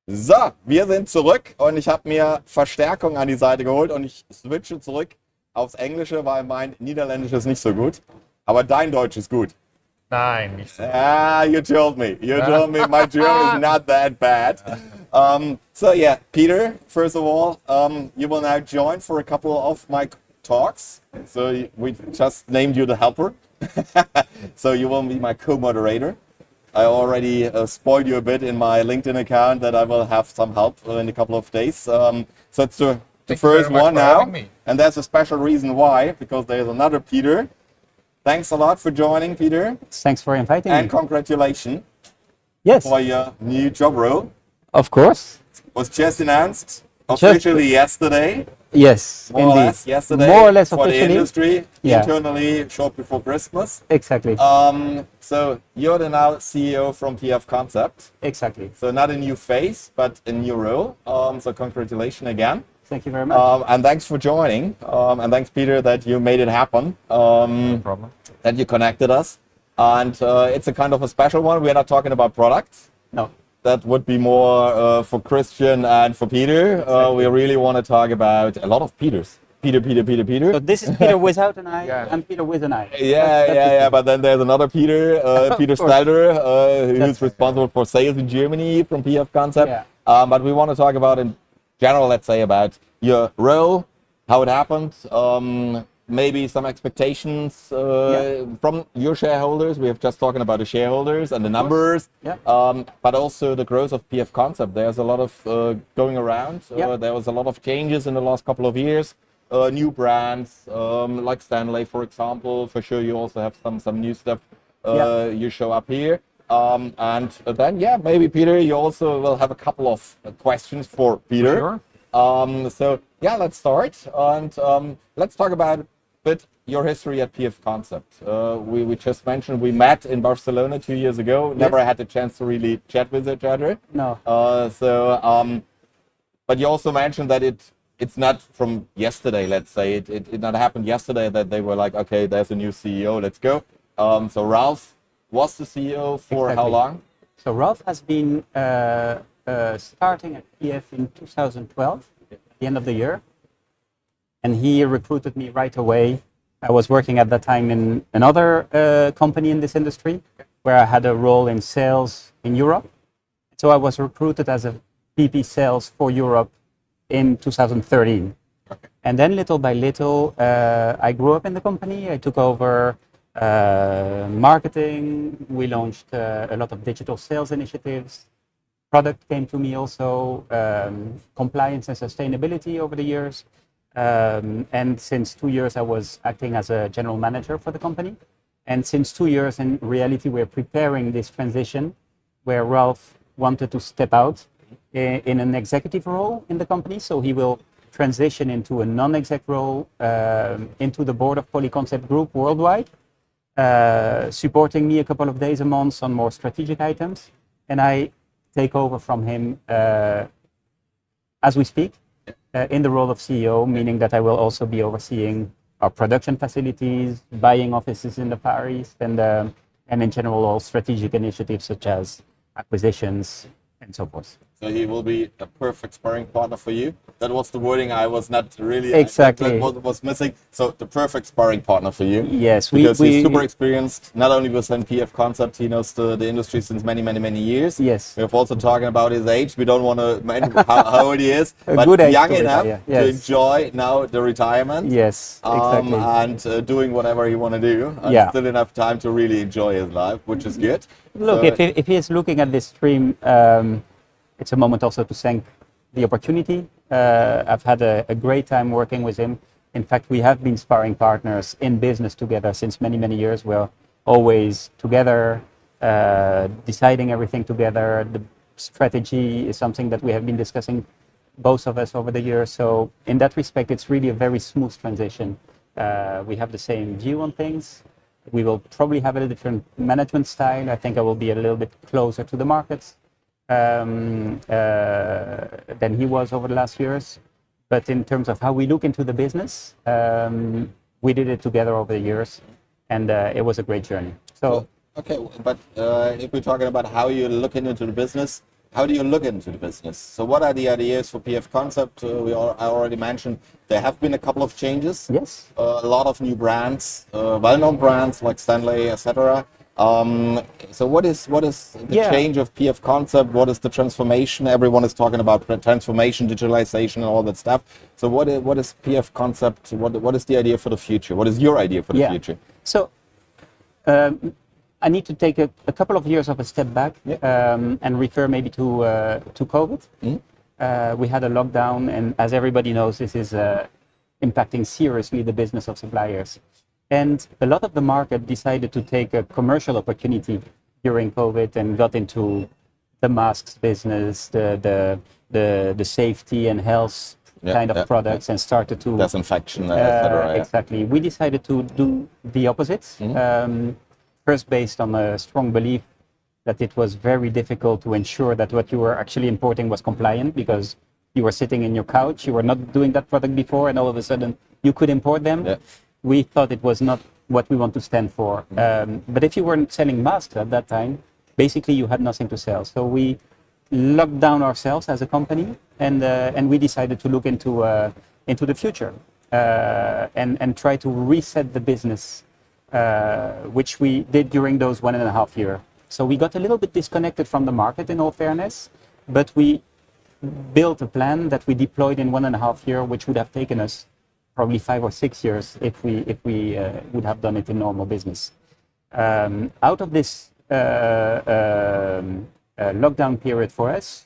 So, wir sind zurück und ich habe mir Verstärkung an die Seite geholt und ich switche zurück aufs Englische, weil mein Niederländisch ist nicht so gut. Aber dein Deutsch ist gut. Nein, nicht so. Ah, you told me. You told me my German is not that bad. So yeah, Peter, first of all, you will now join for a couple of my talks. So we just named you the helper. So you will be my co-moderator. I already spoiled you a bit in my LinkedIn account that I will have some help in a couple of days. So it's the first one now. And there's a special reason why, because there's another Peter. Thanks a lot for joining, Peter. Thanks for inviting me. And congratulations Yes, for your new job role. of course. Was just announced officially yesterday. Yes, More or indeed. less yesterday. More or less for the officially. industry, Yeah. internally, short before Christmas. Exactly. So you're the now CEO from PF Concept. Exactly. So not a new face, but a new role. So congratulations again. Thank you very much. And thanks for joining. And thanks, Peter, that you made it happen. No problem. That you connected us. And it's a kind of a special one. We're not talking about products. No. That would be more for Christian and for Peter. We really want to talk about a lot of Peters. Peter. So this is Peter without an I Yeah. and Peter with an I. Yeah. But then there's another Peter, Peter course. Stelter, who's That's responsible for sales in Germany from PF Concept. Yeah. But we want to talk about in general, let's say, about your role, how it happened, maybe some expectations from your shareholders. We have just talking about the shareholders and the numbers, Yeah. but also the growth of PF Concept. There's a lot of going around. Yeah. There was a lot of changes in the last couple of years. New brands like Stanley, for example. For sure, you also have some new stuff. You show up here. And then, maybe Peter, you also will have a couple of questions for Peter. Sure. So let's start and let's talk about a bit your history at PF Concept. We just mentioned we met in Barcelona 2 years ago. Never had the chance to really chat with each other. No. But you also mentioned that it's not from yesterday. Let's say it not happened yesterday that they were like, okay, there's a new CEO, let's go. So Ralph was the CEO for how Exactly. long? So Ralph has been starting at PF in 2012, at the end of the year. And he recruited me right away. I was working at that time in another company in this industry where I had a role in sales in Europe. So I was recruited as a VP sales for Europe in 2013. And then little by little, I grew up in the company. I took over marketing. We launched a lot of digital sales initiatives. Product came to me also, compliance and sustainability over the years. And since 2 years, I was acting as a general manager for the company. And since 2 years, in reality, we're preparing this transition where Ralph wanted to step out in an executive role in the company. So he will transition into a non-exec role into the board of Polyconcept Group worldwide, supporting me a couple of days a month on more strategic items. And I take over from him as we speak in the role of CEO, meaning that I will also be overseeing our production facilities, buying offices in the Far East, and in general all strategic initiatives such as acquisitions and so forth. So he will be a perfect sparring partner for you. That was the wording I was not really Exactly. that was missing. So the perfect sparring partner for you. Yes, Because he's super experienced, not only within PF Concept, he knows the industry since many years. Yes. We're also talking about his age. We don't want to mention how old he is, A but good age young to enough retire, to yes. enjoy now the retirement. Yes, exactly. And doing whatever he want to do. And Yeah. still enough time to really enjoy his life, which is good. Look, So- if he is looking at this stream, it's a moment also to thank the opportunity. I've had a great time working with him. In fact, we have been sparring partners in business together since many years. We're always together, deciding everything together. The strategy is something that we have been discussing, both of us, over the years. So in that respect, it's really a very smooth transition. We have the same view on things. We will probably have a different management style. I think I will be a little bit closer to the markets than he was over the last years. But in terms of how we look into the business, we did it together over the years, and it was a great journey. So Okay, but if we're talking about how you're looking into the business, how do you look into the business? So what are the ideas for PF Concept? I already mentioned there have been a couple of changes. Yes. A lot of new brands, well-known brands like Stanley, etc. So what is the change of PF Concept? What is the transformation? Everyone is talking about transformation, digitalization, and all that stuff. So what is PF Concept? What is the idea for the future? What is your idea for the future? So I need to take a couple of years of a step back and refer maybe to COVID. We had a lockdown, and as everybody knows, this is impacting seriously the business of suppliers. And a lot of the market decided to take a commercial opportunity during COVID and got into the masks business, the safety and health kind of products, and started to disinfection, etc. Exactly. We decided to do the opposite. First, based on a strong belief that it was very difficult to ensure that what you were actually importing was compliant, because you were sitting in your couch, you were not doing that product before, and all of a sudden you could import them. We thought it was not what we want to stand for. But if you weren't selling masks at that time, basically you had nothing to sell. So we locked down ourselves as a company, and we decided to look into the future and try to reset the business, which we did during those 1.5 years. So we got a little bit disconnected from the market, in all fairness, but we built a plan that we deployed in 1.5 years, which would have taken us probably 5 or 6 years if we would have done it in normal business. Out of this lockdown period for us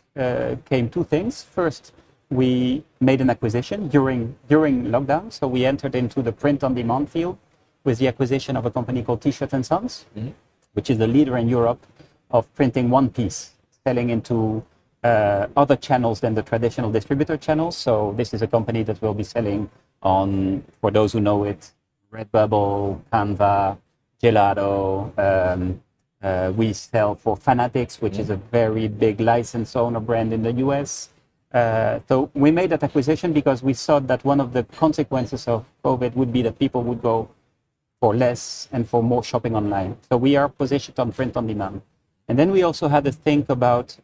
came two things. First, we made an acquisition during lockdown. So we entered into the print-on-demand field with the acquisition of a company called T-Shirt & Sons, which is the leader in Europe of printing one piece, selling into other channels than the traditional distributor channels. So this is a company that will be selling on, for those who know it, Redbubble, Canva, Gelato. We sell for Fanatics, which is a very big license owner brand in the US. So we made that acquisition because we thought that one of the consequences of COVID would be that people would go for less and for more shopping online. So we are positioned on print on demand. And then we also had to think about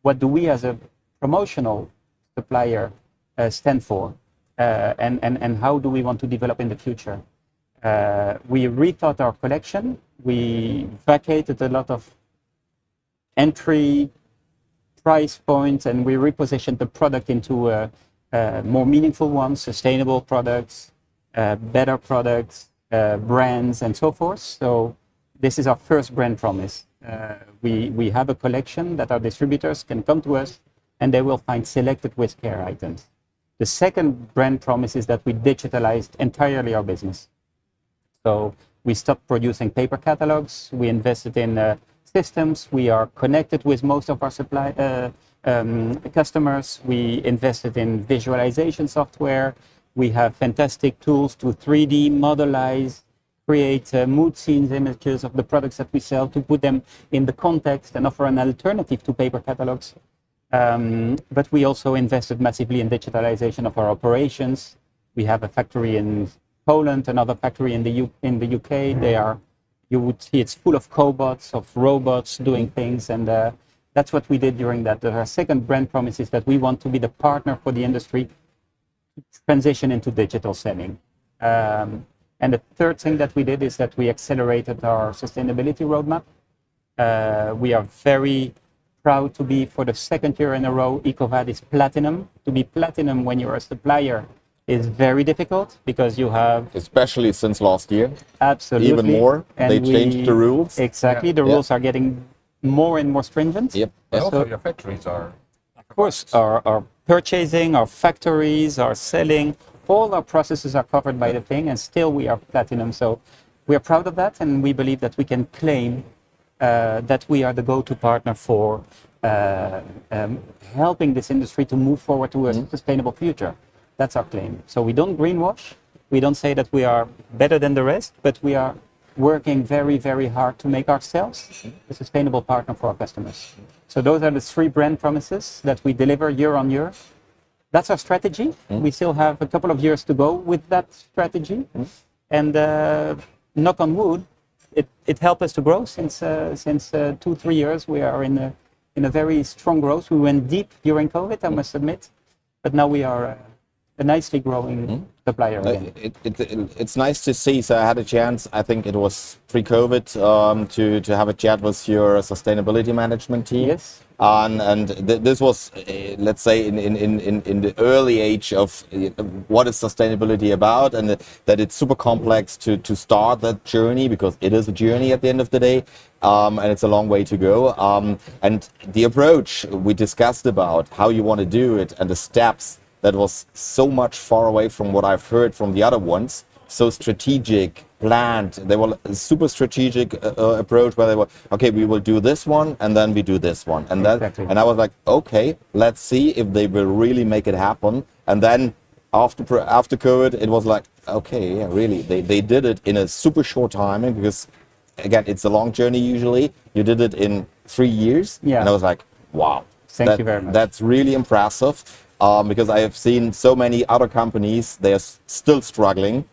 what do we as a promotional supplier stand for, and how do we want to develop in the future. We rethought our collection. We vacated a lot of entry price points, and we repositioned the product into more meaningful ones, sustainable products, better products, brands, and so forth. So this is our first brand promise. We have a collection that our distributors can come to us and they will find selected with care items. The second brand promise is that we digitalized entirely our business. So we stopped producing paper catalogs. We invested in systems. We are connected with most of our customers. We invested in visualization software. We have fantastic tools to 3D modelize, create mood scenes images of the products that we sell, to put them in the context and offer an alternative to paper catalogs. But we also invested massively in digitalization of our operations. We have a factory in Poland, another factory in the UK. You would see it's full of cobots, of robots doing things, and that's what we did during that. Our second brand promise is that we want to be the partner for the industry to transition into digital selling. And the third thing that we did is that we accelerated our sustainability roadmap. We are very proud to be, for the second year in a row, EcoVadis Platinum. To be Platinum when you're a supplier is very difficult because you have... Especially since last year. Absolutely. Even more. And they changed the rules. Exactly. The rules are getting more and more stringent. Yep. But also your factories are... Of course, our purchasing, our factories, our selling, all our processes are covered by the thing, and still we are Platinum. So we are proud of that, and we believe that we can claim that we are the go-to partner for helping this industry to move forward to a sustainable future. That's our claim. So we don't greenwash. We don't say that we are better than the rest, but we are working very, very hard to make ourselves a sustainable partner for our customers. So those are the three brand promises that we deliver year on year. That's our strategy. We still have a couple of years to go with that strategy. And knock on wood, it helped us to grow since 2-3 years. We are in in a very strong growth. We went deep during COVID, I must admit, but now we are a nicely growing supplier again. It's nice to see. So I had a chance, I think it was pre-COVID, to have a chat with your sustainability management team. Yes. And this was, let's say, in the early age of what is sustainability about, and that it's super complex to start that journey, because it is a journey at the end of the day, and it's a long way to go. And the approach we discussed about how you want to do it and the steps, that was so much far away from what I've heard from the other ones. So strategic, planned. They were a super strategic approach where they were, okay, we will do this one and then we do this one. And Exactly. and I was like, okay, let's see if they will really make it happen. And then after COVID, it was like, okay, yeah, really, they did it in a super short timing, because again, it's a long journey usually. You did it in 3 years. Yeah. And I was like, wow. Thank you very much. That's really impressive. Because I have seen so many other companies, they are still struggling,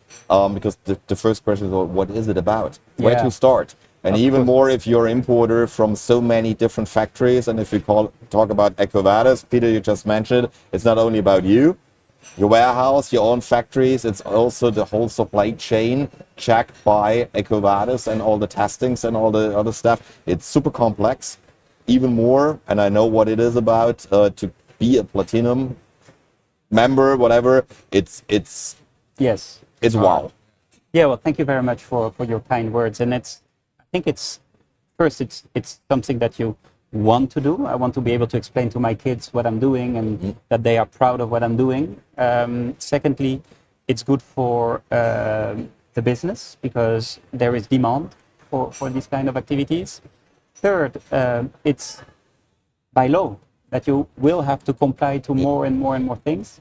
because the first question is, well, what is it about? Where Yeah. to start? And Of even course. more if you're an importer from so many different factories, and if you talk about EcoVadis, Peter, you just mentioned, it's not only about you, your warehouse, your own factories, it's also the whole supply chain checked by EcoVadis and all the testings and all the other stuff. It's super complex, even more, and I know what it is about to be a platinum member, whatever. It's Yes. wow. Yeah, well, thank you very much for your kind words. And I think it's something that you want to do. I want to be able to explain to my kids what I'm doing, and that they are proud of what I'm doing. Secondly, it's good for the business, because there is demand for these kind of activities. Third, it's by law that you will have to comply to more and more and more things.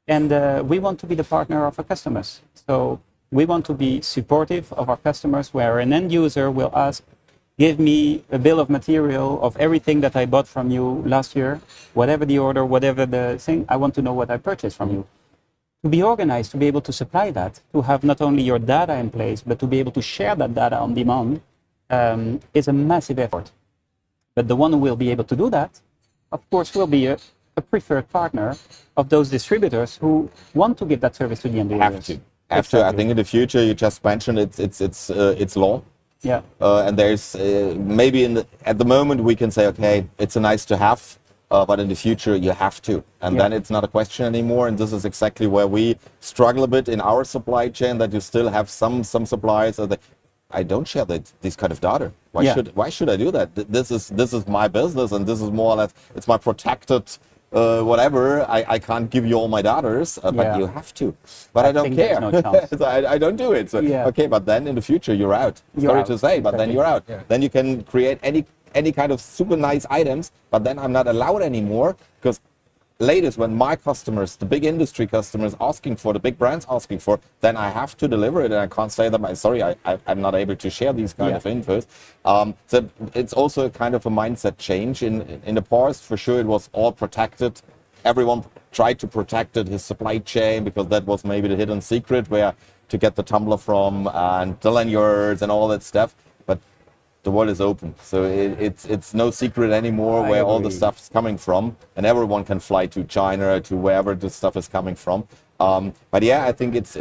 And we want to be the partner of our customers. So we want to be supportive of our customers, where an end user will ask, give me a bill of material of everything that I bought from you last year, whatever the order, whatever the thing, I want to know what I purchased from you. To be organized, to be able to supply that, to have not only your data in place, but to be able to share that data on demand, is a massive effort. But the one who will be able to do that, of course, will be a preferred partner of those distributors who want to give that service to the end users. Have to. I Exactly. think in the future, you just mentioned it's law. Yeah. And there's maybe at the moment we can say, okay, it's a nice to have, but in the future you have to, and then it's not a question anymore. And this is exactly where we struggle a bit in our supply chain, that you still have some suppliers that I don't share this kind of data. Why should I do that? This is my business, and this is more or less, it's my protected whatever. I can't give you all my data, but you have to. But I don't think care. there's no chance. So I don't do it. So okay, but then in the future you're out. Sorry out. to say, but then Exactly. you're out. Then you can create any kind of super nice items, but then I'm not allowed anymore, because latest when my customers, the big industry customers asking for, the big brands asking for, then I have to deliver it, and I can't say that I'm not able to share these kind of infos. So it's also kind of a mindset change. In the past, for sure, it was all protected. Everyone tried to protect it, his supply chain, because that was maybe the hidden secret where to get the tumbler from, and the lanyards and all that stuff. But the world is open, so it's no secret anymore where all the stuff is coming from, and everyone can fly to China, to wherever the stuff is coming from. But yeah, I think it's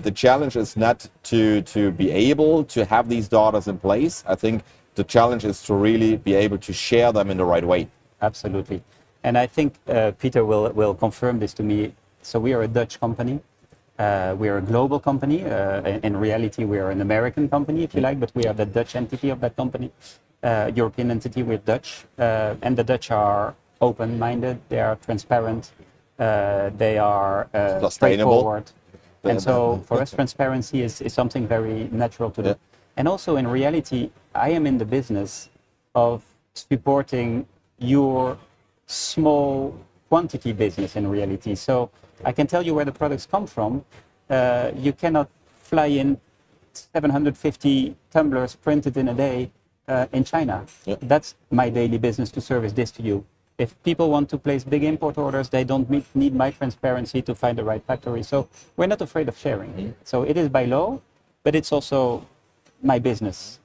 the challenge is not to be able to have these data in place. I think the challenge is to really be able to share them in the right way. Absolutely. And I think Peter will confirm this to me. So we are a Dutch company. We are a global company. In reality, we are an American company, if you like, but we are the Dutch entity of that company. European entity, we're Dutch. And the Dutch are open-minded, they are transparent, they are straightforward. And so for us, transparency is something very natural to do. And also in reality, I am in the business of supporting your small quantity business in reality. So I can tell you where the products come from. You cannot fly in 750 tumblers printed in a day in China. That's my daily business, to service this to you. If people want to place big import orders, they don't need my transparency to find the right factory. So we're not afraid of sharing. So it is by law, but it's also my business.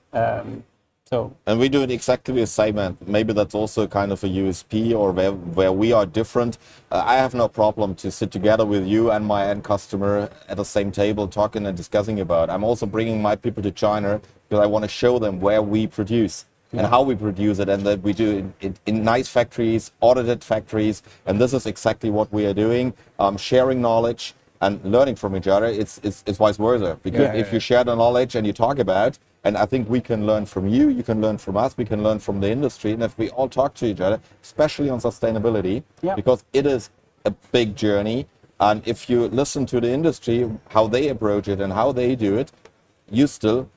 So, and we do it exactly the same, and maybe that's also kind of a USP, or where we are different. I have no problem to sit together with you and my end customer at the same table, talking and discussing about. I'm also bringing my people to China because I want to show them where we produce and how we produce it, and that we do it in nice factories, audited factories, and this is exactly what we are doing, sharing knowledge and learning from each other. It's vice versa, because if you share the knowledge and you talk about, and I think we can learn from you, you can learn from us, we can learn from the industry, and if we all talk to each other, especially on sustainability, because it is a big journey, and if you listen to the industry, how they approach it and how they do it, you still,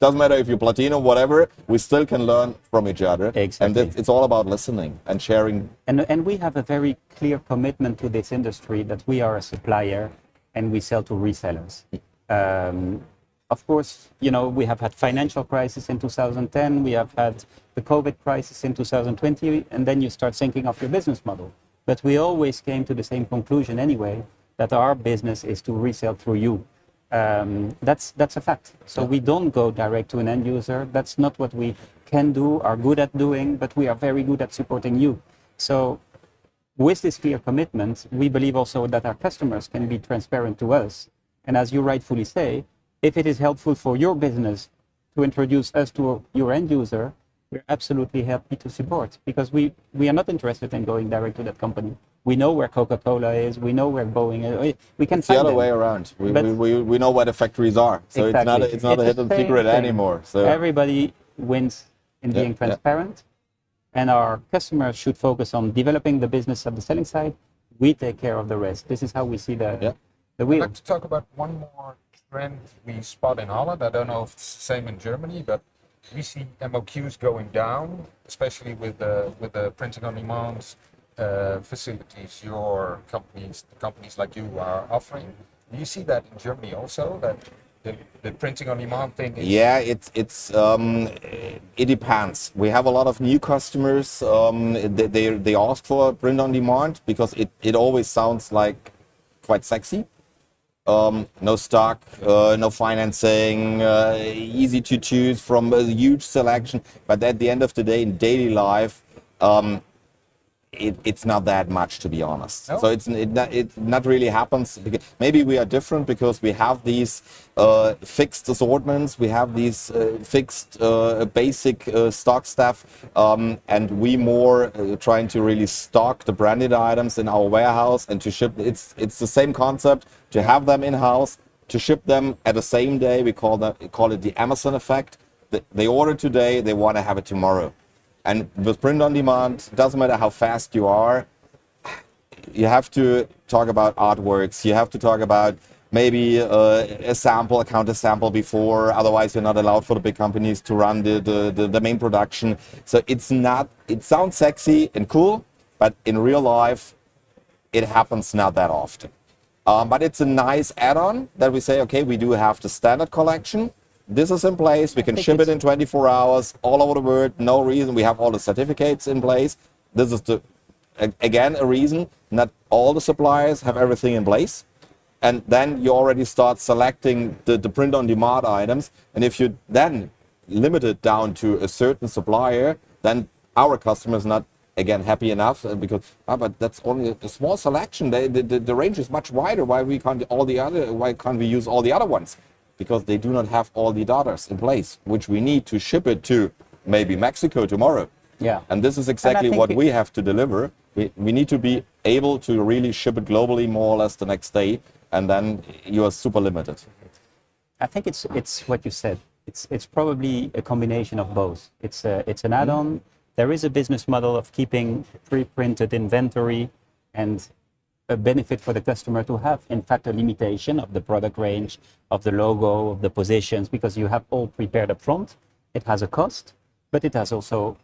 doesn't matter if you're platinum, whatever, we still can learn from each other. Exactly. And it's all about listening and sharing. And we have a very clear commitment to this industry that we are a supplier and we sell to resellers. Of course, you know, we have had financial crisis in 2010, we have had the COVID crisis in 2020, and then you start thinking of your business model. But we always came to the same conclusion anyway, that our business is to resell through you. That's a fact. So we don't go direct to an end user. That's not what we can do, are good at doing, but we are very good at supporting you. So with this clear commitment, we believe also that our customers can be transparent to us. And as you rightfully say, if it is helpful for your business to introduce us to your end user, we're absolutely happy to support, because we are not interested in going direct to that company. We know where Coca-Cola is, we know where Boeing is, we can It's the find other them. way around. We know where the factories are, so Exactly. it's not a hidden the same secret thing. anymore. So Everybody wins in being transparent, and our customers should focus on developing the business at the selling side. We take care of the rest. This is how we see the I'd wheel. like to talk about one more trend we spot in Holland. I don't know if it's the same in Germany, but we see MOQs going down, especially with the printing on demand facilities your companies like you are offering. Do you see that in Germany also, that the printing on demand thing is... Yeah, it depends. We have a lot of new customers. They ask for print on demand because it always sounds like quite sexy. No stock, no financing, easy to choose from a huge selection. But at the end of the day, in daily life, it's not that much, to be honest. No? So it not really happens. Maybe we are different because we have these fixed assortments, we have these fixed basic stock stuff, and we more trying to really stock the branded items in our warehouse and to ship. It's the same concept, to have them in house, to ship them at the same day. We call it the Amazon effect. They order today, they want to have it tomorrow. And with print on demand, doesn't matter how fast you are, you have to talk about artworks, you have to talk about maybe a sample, a counter sample before, otherwise you're not allowed for the big companies to run the main production. So it sounds sexy and cool, but in real life, it happens not that often. But it's a nice add-on that we say, okay, we do have the standard collection. This is in place. We can ship it in 24 hours all over the world. No reason. We have all the certificates in place. This is again a reason. Not all the suppliers have everything in place. And then you already start selecting the print-on-demand items. And if you then limit it down to a certain supplier, then our customers not again happy enough because but that's only a small selection. The range is much wider. Why can't we use all the other ones? Because they do not have all the data in place, which we need to ship it to maybe Mexico tomorrow. Yeah. And this is exactly what we have to deliver. We need to be able to really ship it globally more or less the next day, and then you are super limited. I think it's what you said. It's probably a combination of both. It's an add-on. There is a business model of keeping pre-printed inventory and a benefit for the customer to have, in fact, a limitation of the product range, of the logo, of the positions, because you have all prepared up front. It has a cost, but it has also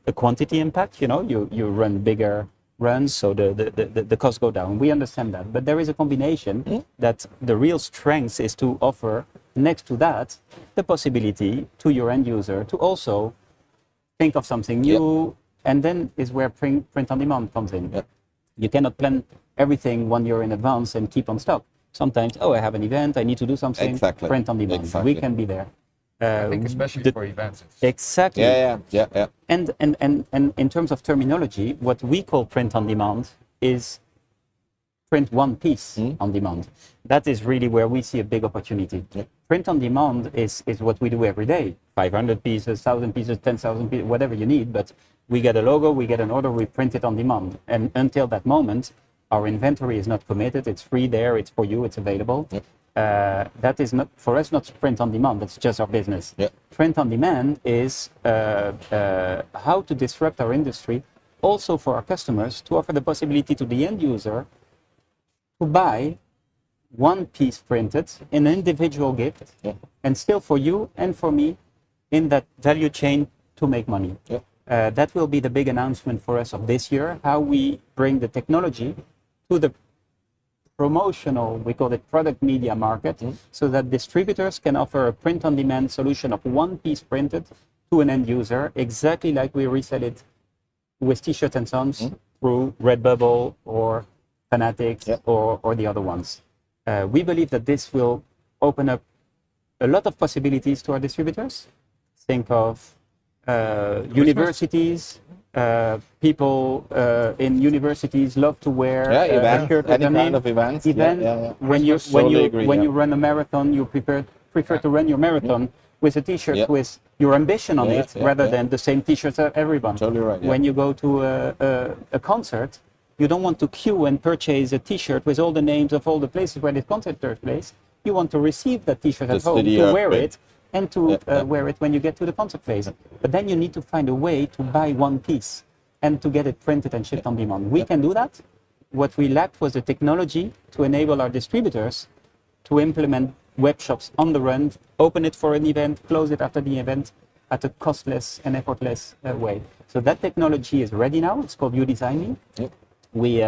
a quantity impact. You know, you run bigger runs, so the costs go down. We understand that, but there is a combination that the real strength is to offer, next to that, the possibility to your end user to also think of something new, and then is where print on demand comes in. You cannot plan everything 1 year in advance and keep on stock. Sometimes, I have an event, I need to do something, print on demand. We can be there. I think especially for events. Exactly. Yeah. And in terms of terminology, what we call print on demand is print one piece on demand. That is really where we see a big opportunity. Yeah. Print on demand is what we do every day. 500 pieces, 1,000 pieces, 10,000 pieces, whatever you need. But we get a logo, we get an order, we print it on demand. And until that moment, our inventory is not committed. It's free there. It's for you. It's available. Yeah. That is not for us. Not print on demand. That's just our business. Yeah. Print on demand is how to disrupt our industry, also for our customers, to offer the possibility to the end user to buy one piece printed, an individual gift, Yeah. and still for you and for me in that value chain to make money. Yeah. That will be the big announcement for us of this year, how we bring the technology to the promotional, we call it product media market, so that distributors can offer a print-on-demand solution of one piece printed to an end user, exactly like we resell it with T-shirts and sons through Redbubble or Fanatics or the other ones. We believe that this will open up a lot of possibilities to our distributors. Think of universities. People in universities love to wear a shirt with any their kind name. of events. When you Totally agree, you run a marathon, you prefer to run your marathon with a T-shirt with your ambition on it rather than the same T-shirts as everyone. Totally right. When you go to a concert, you don't want to queue and purchase a T-shirt with all the names of all the places where the concert takes place. You want to receive that T-shirt at home, to wear it, and to wear it when you get to the concert place. But then you need to find a way to buy one piece and to get it printed and shipped on demand. We can do that. What we lacked was the technology to enable our distributors to implement web shops on the run, open it for an event, close it after the event at a costless and effortless way. So that technology is ready now. It's called You Design Me. Yep. We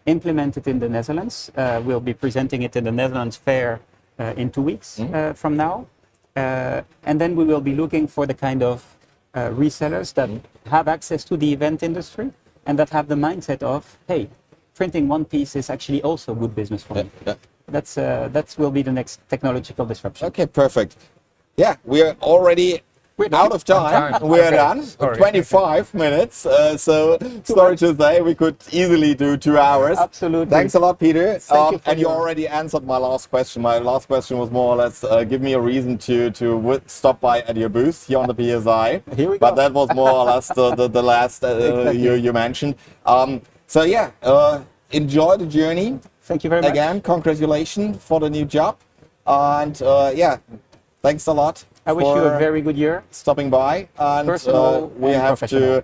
implement it in the Netherlands. We'll be presenting it in the Netherlands Fair in 2 weeks from now. And then we will be looking for the kind of resellers that have access to the event industry and that have the mindset of, hey, printing one piece is actually also good business for me. That will be the next technological disruption. Okay, perfect. Yeah, we are already out of time. We're done. Sorry. 25 minutes. So sorry to say, we could easily do 2 hours. Absolutely. Thanks a lot, Peter. Thank you for and you already answered my last question. My last question was more or less, give me a reason to stop by at your booth here on the PSI. Here we go. But that was more or less the last Exactly. you mentioned. So yeah, enjoy the journey. Thank you very much. Again, congratulations for the new job. And yeah, thanks a lot. I wish you a very good year. Stopping by, and Personal we and have professional.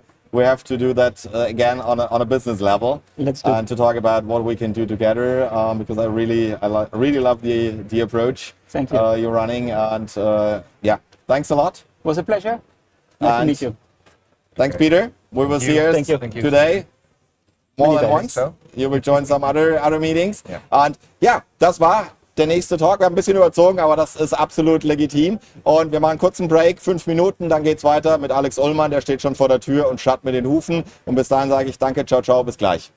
to do that again on a business level. Let's do and to talk about what we can do together, because I really love the approach Thank you. you're running, and yeah, thanks a lot. It was a pleasure. Nice to And meet you. Thanks, Peter. We will see you Thank you. today. More Many than thanks. once. You will join some other meetings. Yeah. Und ja, das war der nächste Talk. Wir haben ein bisschen überzogen, aber das ist absolut legitim. Und wir machen einen kurzen Break, 5 Minuten, dann geht's weiter mit Alex Ullmann, der steht schon vor der Tür und scharrt mit den Hufen. Und bis dahin sage ich danke, ciao, ciao, bis gleich.